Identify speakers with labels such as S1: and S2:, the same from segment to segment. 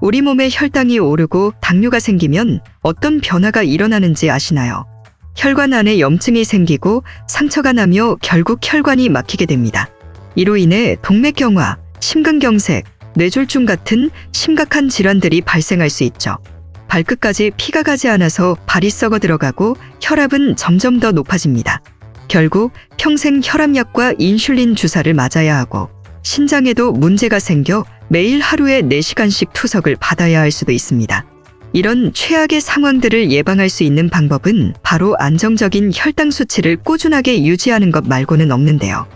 S1: 우리 몸에 혈당이 오르고 당뇨가 생기면 어떤 변화가 일어나는지 아시나요? 혈관 안에 염증이 생기고 상처가 나며 결국 혈관이 막히게 됩니다. 이로 인해 동맥경화, 심근경색, 뇌졸중 같은 심각한 질환들이 발생할 수 있죠. 발끝까지 피가 가지 않아서 발이 썩어 들어가고 혈압은 점점 더 높아집니다. 결국 평생 혈압약과 인슐린 주사를 맞아야 하고 신장에도 문제가 생겨 매일 하루에 4시간씩 투석을 받아야 할 수도 있습니다. 이런 최악의 상황들을 예방할 수 있는 방법은 바로 안정적인 혈당 수치를 꾸준하게 유지하는 것 말고는 없는데요.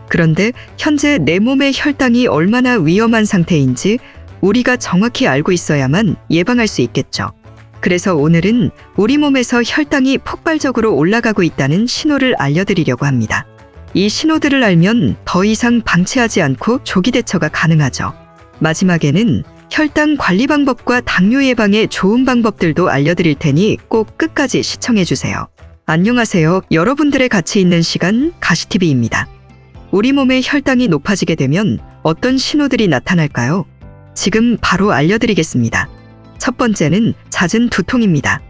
S1: 그런데 현재 내 몸의 혈당이 얼마나 위험한 상태인지 우리가 정확히 알고 있어야만 예방할 수 있겠죠. 그래서 오늘은 우리 몸에서 혈당이 폭발적으로 올라가고 있다는 신호를 알려드리려고 합니다. 이 신호들을 알면 더 이상 방치하지 않고 조기 대처가 가능하죠. 마지막에는 혈당 관리 방법과 당뇨 예방의 좋은 방법들도 알려드릴 테니 꼭 끝까지 시청해주세요. 안녕하세요. 여러분들의 같이 있는 시간 가시TV입니다. 우리 몸의 혈당이 높아지게 되면 어떤 신호들이 나타날까요? 지금 바로 알려드리겠습니다. 첫 번째는 잦은 두통입니다.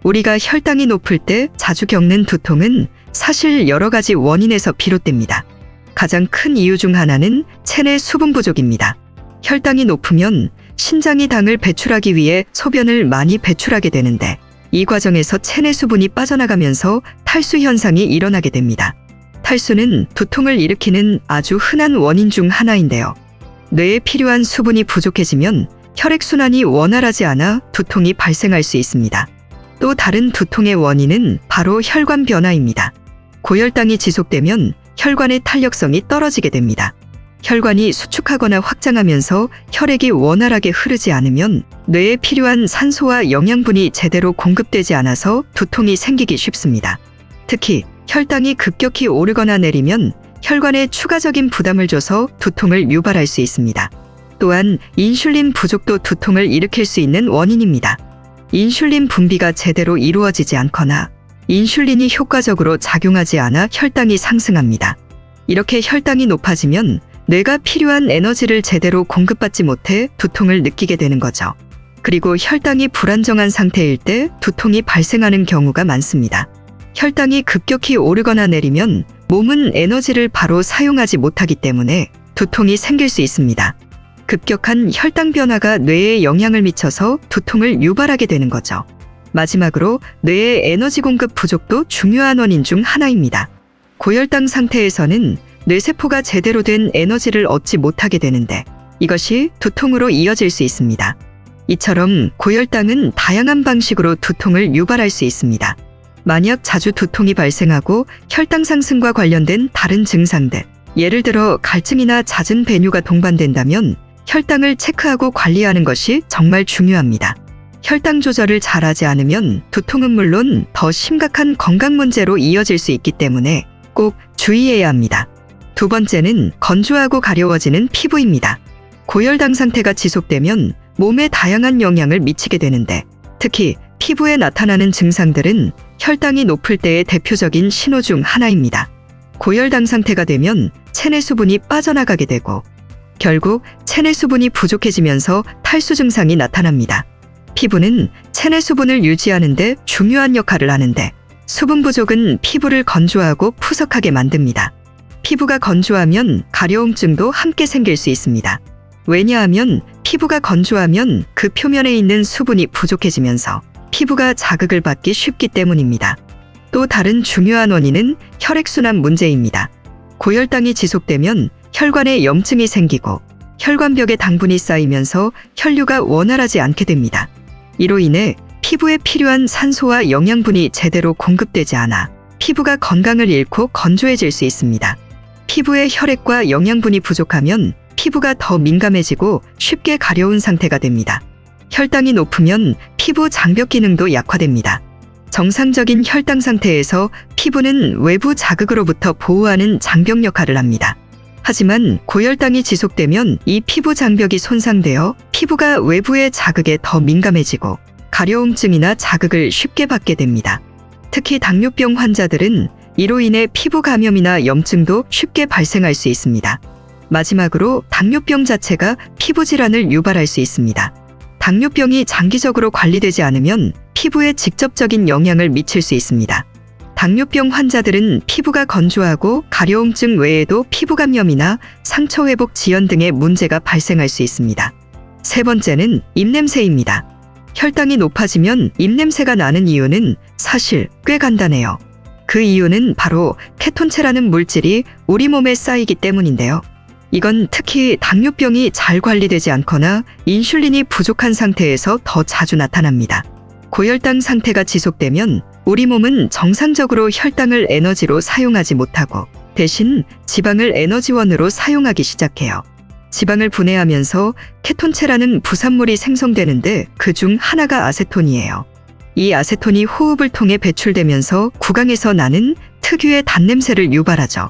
S1: 우리가 혈당이 높을 때 자주 겪는 두통은 사실 여러 가지 원인에서 비롯됩니다. 가장 큰 이유 중 하나는 체내 수분 부족입니다. 혈당이 높으면 신장이 당을 배출하기 위해 소변을 많이 배출하게 되는데 이 과정에서 체내 수분이 빠져나가면서 탈수 현상이 일어나게 됩니다. 탈수는 두통을 일으키는 아주 흔한 원인 중 하나인데요. 뇌에 필요한 수분이 부족해지면 혈액순환이 원활하지 않아 두통이 발생할 수 있습니다. 또 다른 두통의 원인은 바로 혈관 변화입니다. 고혈당이 지속되면 혈관의 탄력성이 떨어지게 됩니다. 혈관이 수축하거나 확장하면서 혈액이 원활하게 흐르지 않으면 뇌에 필요한 산소와 영양분이 제대로 공급되지 않아서 두통이 생기기 쉽습니다. 특히 혈당이 급격히 오르거나 내리면 혈관에 추가적인 부담을 줘서 두통을 유발할 수 있습니다. 또한 인슐린 부족도 두통을 일으킬 수 있는 원인입니다. 인슐린 분비가 제대로 이루어지지 않거나 인슐린이 효과적으로 작용하지 않아 혈당이 상승합니다. 이렇게 혈당이 높아지면 뇌가 필요한 에너지를 제대로 공급받지 못해 두통을 느끼게 되는 거죠. 그리고 혈당이 불안정한 상태일 때 두통이 발생하는 경우가 많습니다. 혈당이 급격히 오르거나 내리면 몸은 에너지를 바로 사용하지 못하기 때문에 두통이 생길 수 있습니다. 급격한 혈당 변화가 뇌에 영향을 미쳐서 두통을 유발하게 되는 거죠. 마지막으로 뇌의 에너지 공급 부족도 중요한 원인 중 하나입니다. 고혈당 상태에서는 뇌세포가 제대로 된 에너지를 얻지 못하게 되는데 이것이 두통으로 이어질 수 있습니다. 이처럼 고혈당은 다양한 방식으로 두통을 유발할 수 있습니다. 만약 자주 두통이 발생하고 혈당 상승과 관련된 다른 증상들, 예를 들어 갈증이나 잦은 배뇨가 동반된다면 혈당을 체크하고 관리하는 것이 정말 중요합니다. 혈당 조절을 잘하지 않으면 두통은 물론 더 심각한 건강 문제로 이어질 수 있기 때문에 꼭 주의해야 합니다. 두 번째는 건조하고 가려워지는 피부입니다. 고혈당 상태가 지속되면 몸에 다양한 영향을 미치게 되는데 특히 피부에 나타나는 증상들은 혈당이 높을 때의 대표적인 신호 중 하나입니다. 고혈당 상태가 되면 체내 수분이 빠져나가게 되고 결국 체내 수분이 부족해지면서 탈수 증상이 나타납니다. 피부는 체내 수분을 유지하는 데 중요한 역할을 하는데 수분 부족은 피부를 건조하고 푸석하게 만듭니다. 피부가 건조하면 가려움증도 함께 생길 수 있습니다. 왜냐하면 피부가 건조하면 그 표면에 있는 수분이 부족해지면서 피부가 자극을 받기 쉽기 때문입니다. 또 다른 중요한 원인은 혈액순환 문제입니다. 고혈당이 지속되면 혈관에 염증이 생기고 혈관벽에 당분이 쌓이면서 혈류가 원활하지 않게 됩니다. 이로 인해 피부에 필요한 산소와 영양분이 제대로 공급되지 않아 피부가 건강을 잃고 건조해질 수 있습니다. 피부에 혈액과 영양분이 부족하면 피부가 더 민감해지고 쉽게 가려운 상태가 됩니다. 혈당이 높으면 피부 장벽 기능도 약화됩니다. 정상적인 혈당 상태에서 피부는 외부 자극으로부터 보호하는 장벽 역할을 합니다. 하지만 고혈당이 지속되면 이 피부 장벽이 손상되어 피부가 외부의 자극에 더 민감해지고 가려움증이나 자극을 쉽게 받게 됩니다. 특히 당뇨병 환자들은 이로 인해 피부 감염이나 염증도 쉽게 발생할 수 있습니다. 마지막으로 당뇨병 자체가 피부 질환을 유발할 수 있습니다. 당뇨병이 장기적으로 관리되지 않으면 피부에 직접적인 영향을 미칠 수 있습니다. 당뇨병 환자들은 피부가 건조하고 가려움증 외에도 피부 감염이나 상처 회복 지연 등의 문제가 발생할 수 있습니다. 세 번째는 입냄새입니다. 혈당이 높아지면 입냄새가 나는 이유는 사실 꽤 간단해요. 그 이유는 바로 케톤체라는 물질이 우리 몸에 쌓이기 때문인데요. 이건 특히 당뇨병이 잘 관리되지 않거나 인슐린이 부족한 상태에서 더 자주 나타납니다. 고혈당 상태가 지속되면 우리 몸은 정상적으로 혈당을 에너지로 사용하지 못하고 대신 지방을 에너지원으로 사용하기 시작해요. 지방을 분해하면서 케톤체라는 부산물이 생성되는데 그중 하나가 아세톤이에요. 이 아세톤이 호흡을 통해 배출되면서 구강에서 나는 특유의 단냄새를 유발하죠.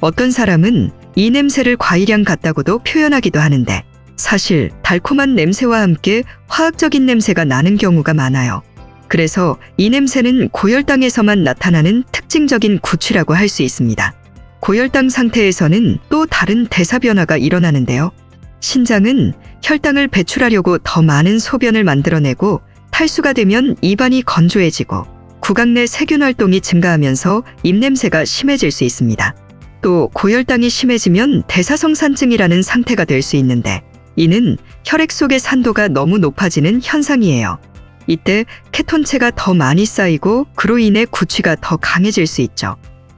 S1: 어떤 사람은 이 냄새를 과일향 같다고도 표현하기도 하는데 사실 달콤한 냄새와 함께 화학적인 냄새가 나는 경우가 많아요. 그래서 이 냄새는 고혈당에서만 나타나는 특징적인 구취라고 할 수 있습니다. 고혈당 상태에서는 또 다른 대사 변화가 일어나는데요. 신장은 혈당을 배출하려고 더 많은 소변을 만들어내고 탈수가 되면 입안이 건조해지고 구강 내 세균 활동이 증가하면서 입냄새가 심해질 수 있습니다. 또 고혈당이 심해지면 대사성산증이라는 상태가 될 수 있는데 이는 혈액 속의 산도가 너무 높아지는 현상이에요. 이때 케톤체가 더 많이 쌓이고 그로 인해 구취가 더 강해질 수 있죠.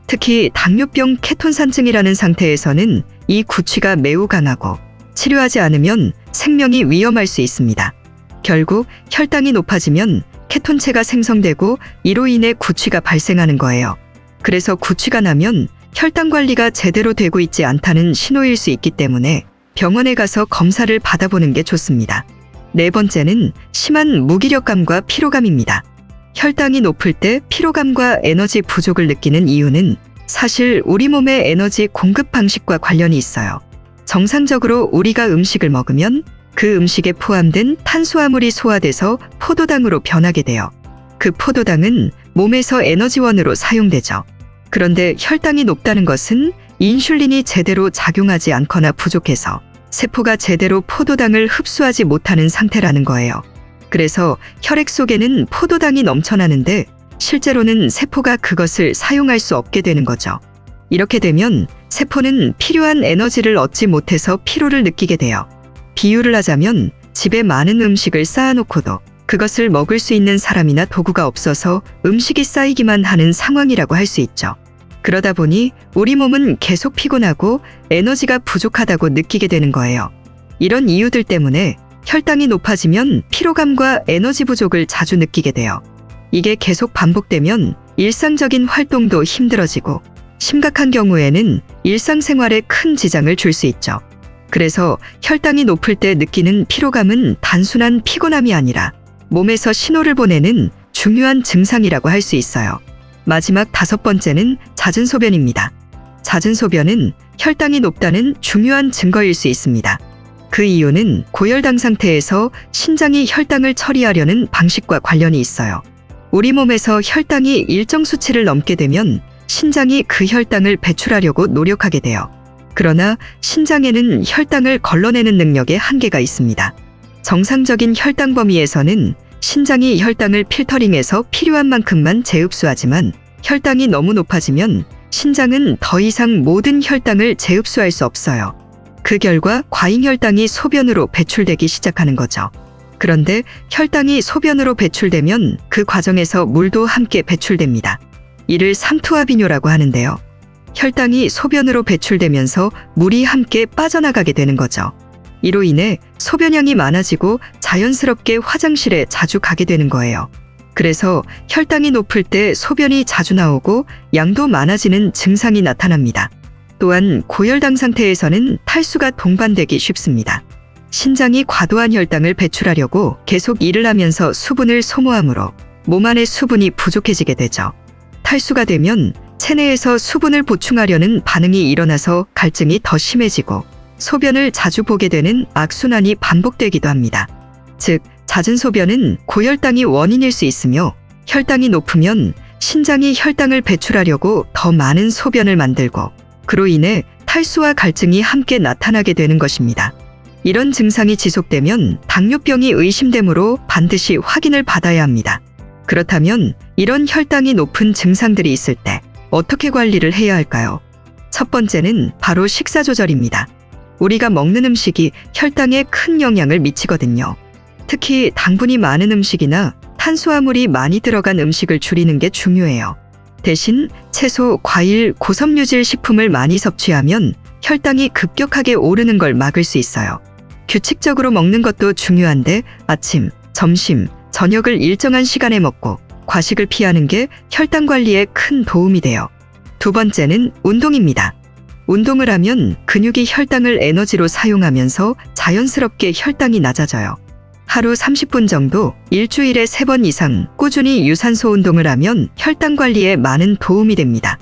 S1: 특히 당뇨병 케톤산증이라는 상태에서는 이 구취가 매우 강하고 치료하지 않으면 생명이 위험할 수 있습니다. 결국 혈당이 높아지면 케톤체가 생성되고 이로 인해 구취가 발생하는 거예요. 그래서 구취가 나면 혈당 관리가 제대로 되고 있지 않다는 신호일 수 있기 때문에 병원에 가서 검사를 받아보는 게 좋습니다. 네 번째는 심한 무기력감과 피로감입니다. 혈당이 높을 때 피로감과 에너지 부족을 느끼는 이유는 사실 우리 몸의 에너지 공급 방식과 관련이 있어요. 정상적으로 우리가 음식을 먹으면 그 음식에 포함된 탄수화물이 소화돼서 포도당으로 변하게 돼요. 그 포도당은 몸에서 에너지원으로 사용되죠. 그런데 혈당이 높다는 것은 인슐린이 제대로 작용하지 않거나 부족해서 세포가 제대로 포도당을 흡수하지 못하는 상태라는 거예요. 그래서 혈액 속에는 포도당이 넘쳐나는데 실제로는 세포가 그것을 사용할 수 없게 되는 거죠. 이렇게 되면 세포는 필요한 에너지를 얻지 못해서 피로를 느끼게 돼요. 비유를 하자면 집에 많은 음식을 쌓아놓고도 그것을 먹을 수 있는 사람이나 도구가 없어서 음식이 쌓이기만 하는 상황이라고 할 수 있죠. 그러다 보니 우리 몸은 계속 피곤하고 에너지가 부족하다고 느끼게 되는 거예요. 이런 이유들 때문에 혈당이 높아지면 피로감과 에너지 부족을 자주 느끼게 돼요. 이게 계속 반복되면 일상적인 활동도 힘들어지고 심각한 경우에는 일상생활에 큰 지장을 줄 수 있죠. 그래서 혈당이 높을 때 느끼는 피로감은 단순한 피곤함이 아니라 몸에서 신호를 보내는 중요한 증상이라고 할 수 있어요. 마지막 다섯 번째는 잦은 소변입니다. 잦은 소변은 혈당이 높다는 중요한 증거일 수 있습니다. 그 이유는 고혈당 상태에서 신장이 혈당을 처리하려는 방식과 관련이 있어요. 우리 몸에서 혈당이 일정 수치를 넘게 되면 신장이 그 혈당을 배출하려고 노력하게 돼요. 그러나 신장에는 혈당을 걸러내는 능력에 한계가 있습니다. 정상적인 혈당 범위에서는 신장이 혈당을 필터링해서 필요한 만큼만 재흡수하지만 혈당이 너무 높아지면 신장은 더 이상 모든 혈당을 재흡수할 수 없어요. 그 결과 과잉혈당이 소변으로 배출되기 시작하는 거죠. 그런데 혈당이 소변으로 배출되면 그 과정에서 물도 함께 배출됩니다. 이를 삼투압이뇨라고 하는데요. 혈당이 소변으로 배출되면서 물이 함께 빠져나가게 되는 거죠. 이로 인해 소변량이 많아지고 자연스럽게 화장실에 자주 가게 되는 거예요. 그래서 혈당이 높을 때 소변이 자주 나오고 양도 많아지는 증상이 나타납니다. 또한 고혈당 상태에서는 탈수가 동반되기 쉽습니다. 신장이 과도한 혈당을 배출하려고 계속 일을 하면서 수분을 소모하므로 몸 안의 수분이 부족해지게 되죠. 탈수가 되면 체내에서 수분을 보충하려는 반응이 일어나서 갈증이 더 심해지고 소변을 자주 보게 되는 악순환이 반복되기도 합니다. 즉, 잦은 소변은 고혈당이 원인일 수 있으며 혈당이 높으면 신장이 혈당을 배출하려고 더 많은 소변을 만들고 그로 인해 탈수와 갈증이 함께 나타나게 되는 것입니다. 이런 증상이 지속되면 당뇨병이 의심되므로 반드시 확인을 받아야 합니다. 그렇다면 이런 혈당이 높은 증상들이 있을 때 어떻게 관리를 해야 할까요? 첫 번째는 바로 식사 조절입니다. 우리가 먹는 음식이 혈당에 큰 영향을 미치거든요. 특히 당분이 많은 음식이나 탄수화물이 많이 들어간 음식을 줄이는 게 중요해요. 대신 채소, 과일, 고섬유질 식품을 많이 섭취하면 혈당이 급격하게 오르는 걸 막을 수 있어요. 규칙적으로 먹는 것도 중요한데 아침, 점심, 저녁을 일정한 시간에 먹고 과식을 피하는 게 혈당 관리에 큰 도움이 돼요. 두 번째는 운동입니다. 운동을 하면 근육이 혈당을 에너지로 사용하면서 자연스럽게 혈당이 낮아져요. 하루 30분 정도 일주일에 3번 이상 꾸준히 유산소 운동을 하면 혈당 관리에 많은 도움이 됩니다.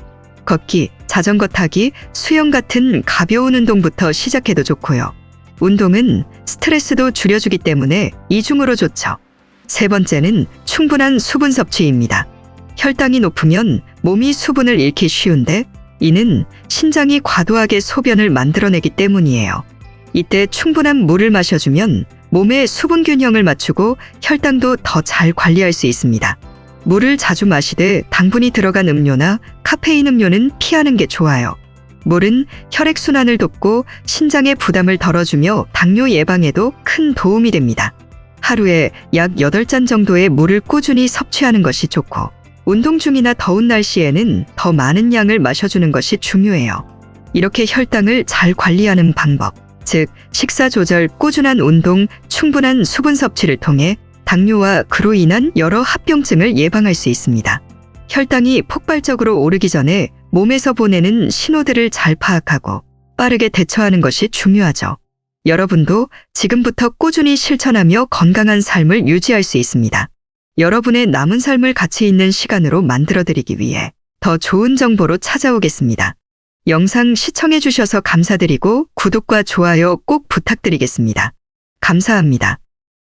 S1: 걷기, 자전거 타기, 수영 같은 가벼운 운동부터 시작해도 좋고요. 운동은 스트레스도 줄여주기 때문에 이중으로 좋죠. 세 번째는 충분한 수분 섭취입니다. 혈당이 높으면 몸이 수분을 잃기 쉬운데 이는 신장이 과도하게 소변을 만들어내기 때문이에요. 이때 충분한 물을 마셔주면 몸의 수분 균형을 맞추고 혈당도 더 잘 관리할 수 있습니다. 물을 자주 마시되 당분이 들어간 음료나 카페인 음료는 피하는 게 좋아요. 물은 혈액순환을 돕고 신장의 부담을 덜어주며 당뇨 예방에도 큰 도움이 됩니다. 하루에 약 8잔 정도의 물을 꾸준히 섭취하는 것이 좋고 운동 중이나 더운 날씨에는 더 많은 양을 마셔주는 것이 중요해요. 이렇게 혈당을 잘 관리하는 방법, 즉 식사 조절, 꾸준한 운동, 충분한 수분 섭취를 통해 당뇨와 그로 인한 여러 합병증을 예방할 수 있습니다. 혈당이 폭발적으로 오르기 전에 몸에서 보내는 신호들을 잘 파악하고 빠르게 대처하는 것이 중요하죠. 여러분도 지금부터 꾸준히 실천하며 건강한 삶을 유지할 수 있습니다. 여러분의 남은 삶을 가치 있는 시간으로 만들어드리기 위해 더 좋은 정보로 찾아오겠습니다. 영상 시청해 주셔서 감사드리고 구독과 좋아요 꼭 부탁드리겠습니다. 감사합니다.